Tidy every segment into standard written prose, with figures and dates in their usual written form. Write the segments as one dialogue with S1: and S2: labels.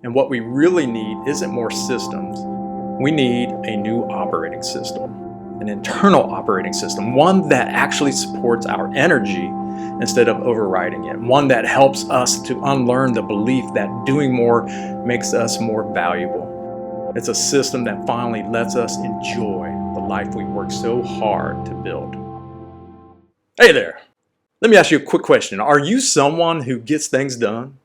S1: And what we really need isn't more systems. We need a new operating system, an internal operating system, one that actually supports our energy instead of overriding it, one that helps us to unlearn the belief that doing more makes us more valuable. It's a system that finally lets us enjoy the life we worked so hard to build. Hey there, let me ask you a quick question. Are you someone who gets things done?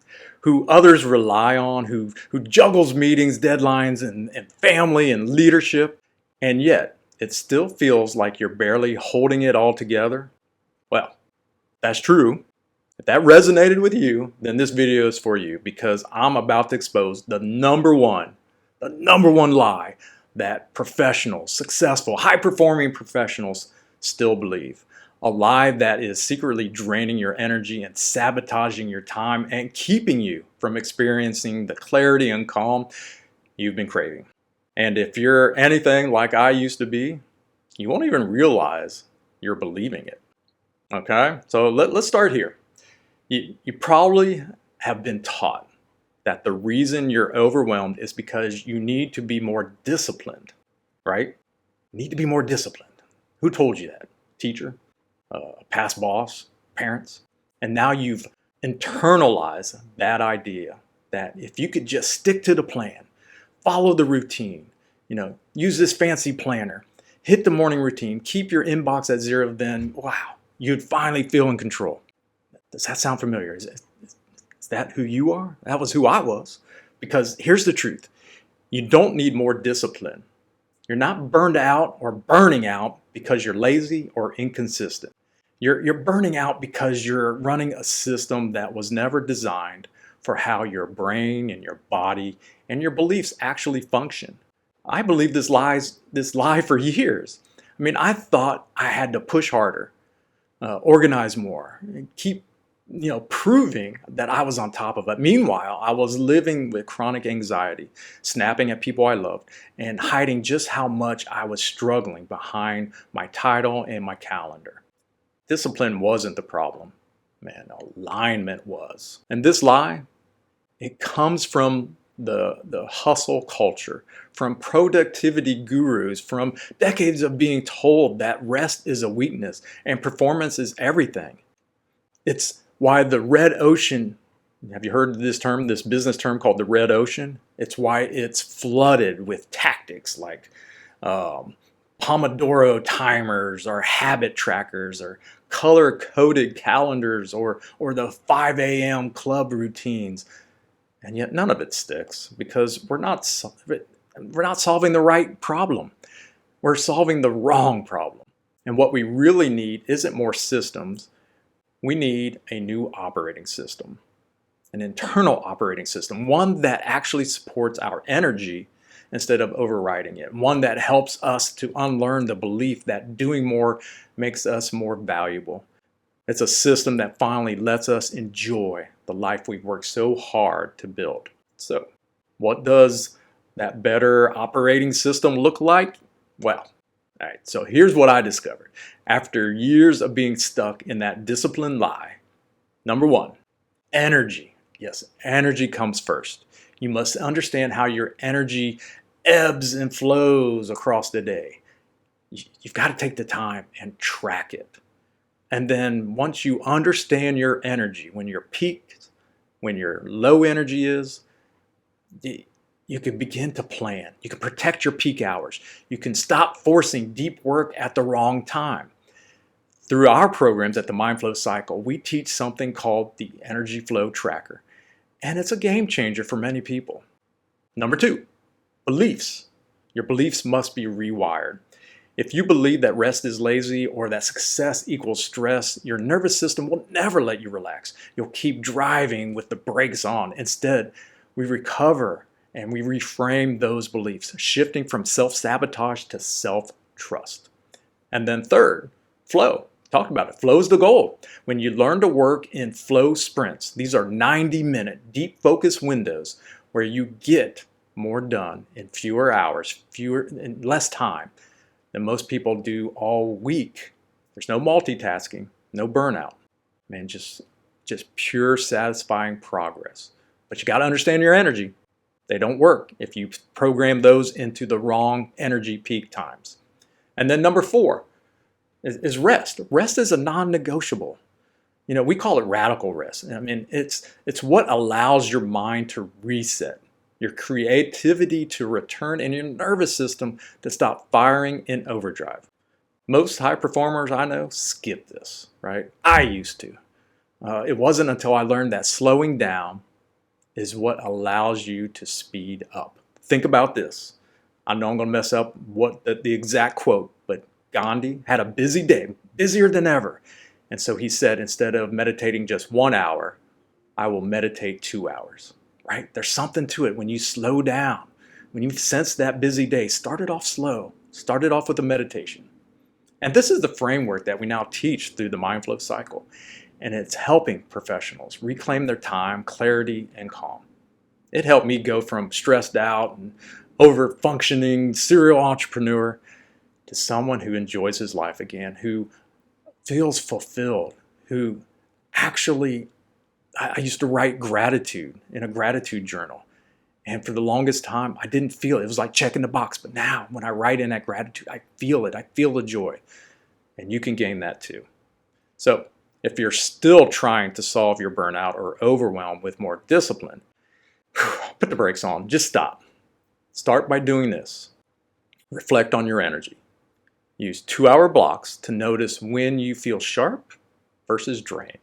S1: Who others rely on, who juggles meetings, deadlines, and family and leadership, and yet it still feels like you're barely holding it all together? Well, that's true. If that resonated with you, then this video is for you, because I'm about to expose the number one lie that professionals, successful, high-performing professionals still believe. A lie that is secretly draining your energy and sabotaging your time and keeping you from experiencing the clarity and calm you've been craving. And if you're anything like I used to be, you won't even realize you're believing it. Okay, so let's start here. You probably have been taught that the reason you're overwhelmed is because you need to be more disciplined, right? You need to be more disciplined. Who told you that? Teacher? A past boss? Parents? And now you've internalized that idea that if you could just stick to the plan, follow the routine, use this fancy planner, hit the morning routine, keep your inbox at zero, then wow, you'd finally feel in control. Does that sound familiar? Is that who you are? That was who I was. Because here's the truth. You don't need more discipline. You're not burned out or burning out because you're lazy or inconsistent. You're burning out because you're running a system that was never designed for how your brain and your body and your beliefs actually function. I believed this lie for years. I mean, I thought I had to push harder, organize more, and keep proving that I was on top of it. Meanwhile, I was living with chronic anxiety, snapping at people I loved, and hiding just how much I was struggling behind my title and my calendar. Discipline wasn't the problem, man, alignment was. And this lie, it comes from the hustle culture, from productivity gurus, from decades of being told that rest is a weakness and performance is everything. It's why the red ocean, have you heard this term, this business term called the red ocean? It's why it's flooded with tactics like Pomodoro timers or habit trackers or color-coded calendars or the 5 a.m. club routines. And yet none of it sticks because we're not solving the right problem. We're solving the wrong problem. And what we really need isn't more systems. We need a new operating system, an internal operating system, one that actually supports our energy instead of overriding it, one that helps us to unlearn the belief that doing more makes us more valuable. It's a system that finally lets us enjoy the life we've worked so hard to build. So, what does that better operating system look like? Well, all right, so here's what I discovered. After years of being stuck in that discipline lie, number one, energy. Yes, energy comes first. You must understand how your energy ebbs and flows across the day. You've got to take the time and track it. And then once you understand your energy, when you're peaked, when your low energy is, you can begin to plan. You can protect your peak hours. You can stop forcing deep work at the wrong time. Through our programs at the Mindflow Cycle, we teach something called the Energy Flow Tracker. And it's a game changer for many people. Number two, beliefs. Your beliefs must be rewired. If you believe that rest is lazy or that success equals stress, your nervous system will never let you relax. You'll keep driving with the brakes on. Instead, we recover and we reframe those beliefs, shifting from self-sabotage to self-trust. And then third, flow. Talk about it. Flow is the goal. When you learn to work in flow sprints, these are 90-minute deep focus windows where you get more done in fewer hours, in less time than most people do all week. There's no multitasking, no burnout. Man, just pure satisfying progress. But you got to understand your energy. They don't work if you program those into the wrong energy peak times. And then number 4 is rest. Rest is a non-negotiable. We call it radical rest. I mean, it's what allows your mind to reset, your creativity to return, and your nervous system to stop firing in overdrive. Most high performers I know skip this, right? I used to. It wasn't until I learned that slowing down is what allows you to speed up. Think about this. I know I'm going to mess up the exact quote, but Gandhi had a busy day, busier than ever. And so he said, instead of meditating just 1 hour, I will meditate 2 hours, right? There's something to it when you slow down, when you sense that busy day. Start it off slow. Start it off with a meditation. And this is the framework that we now teach through the Mindflow cycle. And it's helping professionals reclaim their time, clarity, and calm. It helped me go from stressed out and over-functioning serial entrepreneur to someone who enjoys his life again, who feels fulfilled, who actually, I used to write gratitude in a gratitude journal. And for the longest time, I didn't feel it. It was like checking the box. But now, when I write in that gratitude, I feel it. I feel the joy. And you can gain that too. So if you're still trying to solve your burnout or overwhelm with more discipline, put the brakes on. Just stop. Start by doing this. Reflect on your energy. Use 2-hour blocks to notice when you feel sharp versus drained.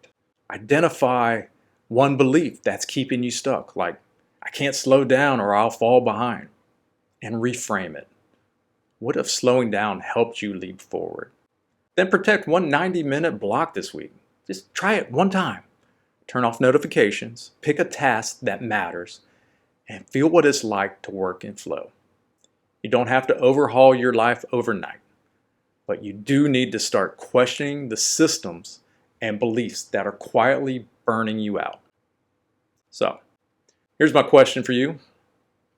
S1: Identify one belief that's keeping you stuck, like, I can't slow down or I'll fall behind, and reframe it. What if slowing down helped you leap forward? Then protect one 90-minute block this week. Just try it one time. Turn off notifications, pick a task that matters, and feel what it's like to work in flow. You don't have to overhaul your life overnight, but you do need to start questioning the systems and beliefs that are quietly burning you out. So, here's my question for you.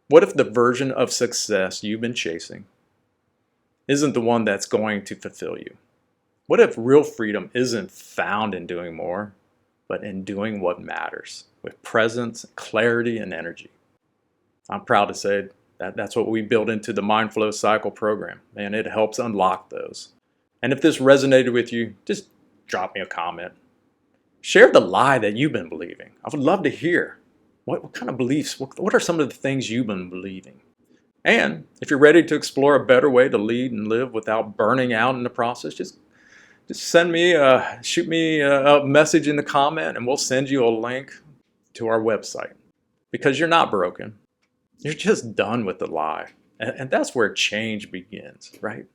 S1: What if the version of success you've been chasing isn't the one that's going to fulfill you? What if real freedom isn't found in doing more, but in doing what matters with presence, clarity, and energy? I'm proud to say that that's what we built into the Mindflow Cycle program, and it helps unlock those. And if this resonated with you, just drop me a comment. Share the lie that you've been believing. I would love to hear. What kind of beliefs, what are some of the things you've been believing? And if you're ready to explore a better way to lead and live without burning out in the process, just shoot me a message in the comment and we'll send you a link to our website. Because you're not broken. You're just done with the lie. And that's where change begins, right?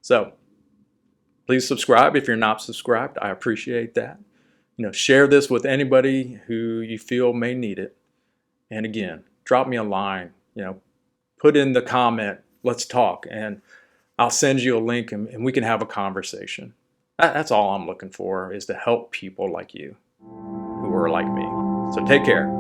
S1: So please subscribe if you're not subscribed. I appreciate that. Share this with anybody who you feel may need it. And again, drop me a line, put in the comment, let's talk, and I'll send you a link and we can have a conversation. That's all I'm looking for, is to help people like you who are like me. So take care.